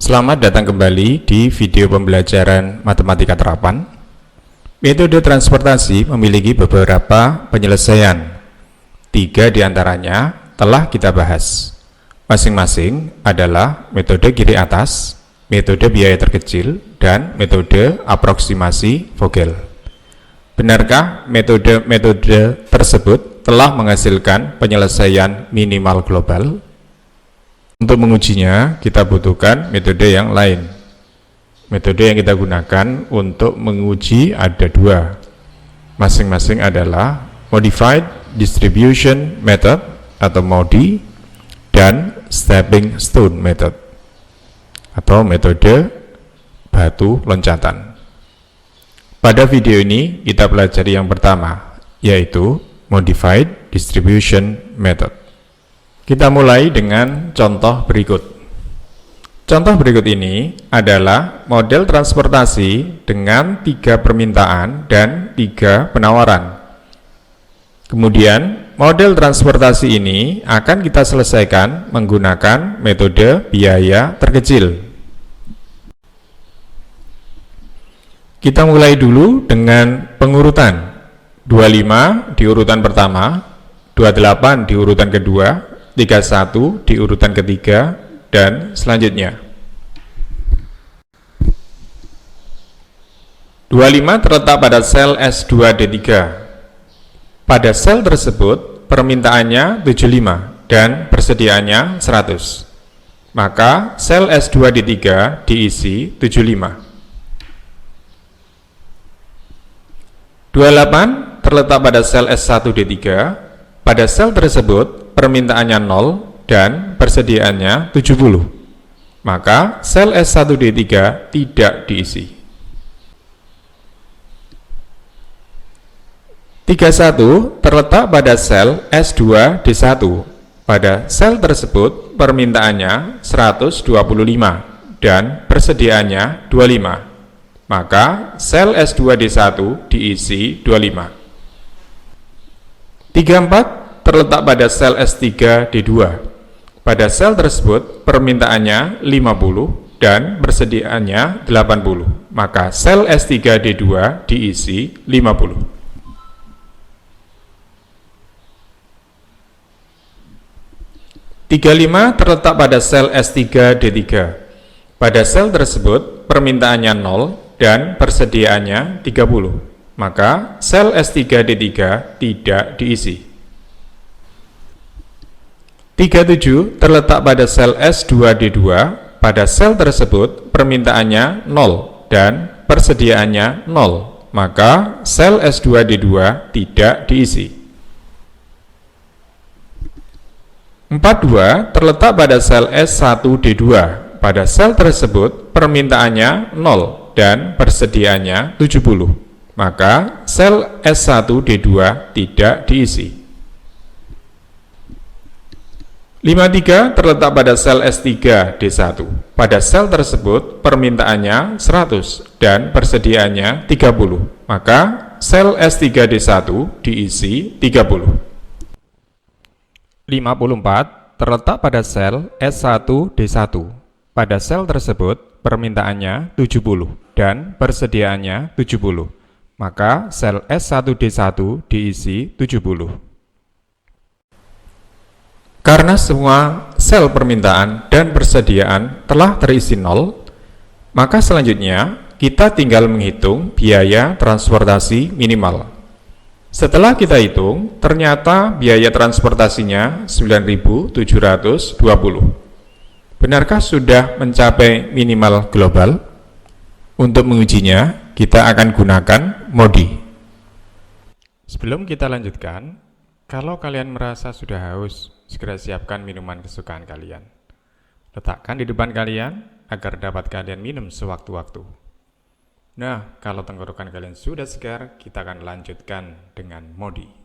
Selamat datang kembali di video pembelajaran matematika terapan. Metode transportasi memiliki beberapa penyelesaian. 3 diantaranya telah kita bahas. Masing-masing adalah metode kiri atas, metode biaya terkecil, dan metode aproksimasi Vogel. Benarkah metode-metode tersebut telah menghasilkan penyelesaian minimal global? Untuk mengujinya, kita butuhkan metode yang lain. Metode yang kita gunakan untuk menguji ada 2. Masing-masing adalah Modified Distribution Method atau MODI dan Stepping Stone Method atau metode batu loncatan. Pada video ini kita pelajari yang pertama, yaitu Modified Distribution Method. Kita mulai dengan contoh berikut. Contoh berikut ini adalah model transportasi dengan 3 permintaan dan 3 penawaran. Kemudian, model transportasi ini akan kita selesaikan menggunakan metode biaya terkecil. Kita mulai dulu dengan pengurutan. 25 di urutan pertama, 28 di urutan kedua, 31 di urutan ketiga, dan selanjutnya. 25 terletak pada sel S2D3. Pada sel tersebut, permintaannya 75 dan persediaannya 100. Maka sel S2D3 diisi 75. 28 terletak pada sel S1D3. Pada sel tersebut, permintaannya 0 dan persediaannya 70. Maka sel S1D3 tidak diisi. 31 terletak pada sel S2D1. Pada sel tersebut, permintaannya 125 dan persediaannya 25. Maka sel S2D1 diisi 25. 34 terletak pada sel S3D2. Pada sel tersebut, permintaannya 50 dan persediaannya 80. Maka sel S3D2 diisi 50. 35 terletak pada sel S3D3. Pada sel tersebut, permintaannya 0 dan persediaannya 30. Maka sel S3D3 tidak diisi. 37 terletak pada sel S2D2. Pada sel tersebut, permintaannya 0 dan persediaannya 0. Maka sel S2D2 tidak diisi. 42 terletak pada sel S1D2. Pada sel tersebut, permintaannya 0 dan persediaannya 70. Maka sel S1D2 tidak diisi. 53 terletak pada sel S3D1. Pada sel tersebut, permintaannya 100 dan persediaannya 30. Maka sel S3D1 diisi 30. 54 terletak pada sel S1D1. Pada sel tersebut, permintaannya 70 dan persediaannya 70. Maka sel S1D1 diisi 70. Karena semua sel permintaan dan persediaan telah terisi 0, maka selanjutnya kita tinggal menghitung biaya transportasi minimal. Setelah kita hitung, ternyata biaya transportasinya 9.720. Benarkah sudah mencapai minimal global? Untuk mengujinya, kita akan gunakan MODI. Sebelum kita lanjutkan, kalau kalian merasa sudah haus, segera siapkan minuman kesukaan kalian. Letakkan di depan kalian agar dapat kalian minum sewaktu-waktu. Nah, kalau tenggorokan kalian sudah segar, kita akan lanjutkan dengan MODI.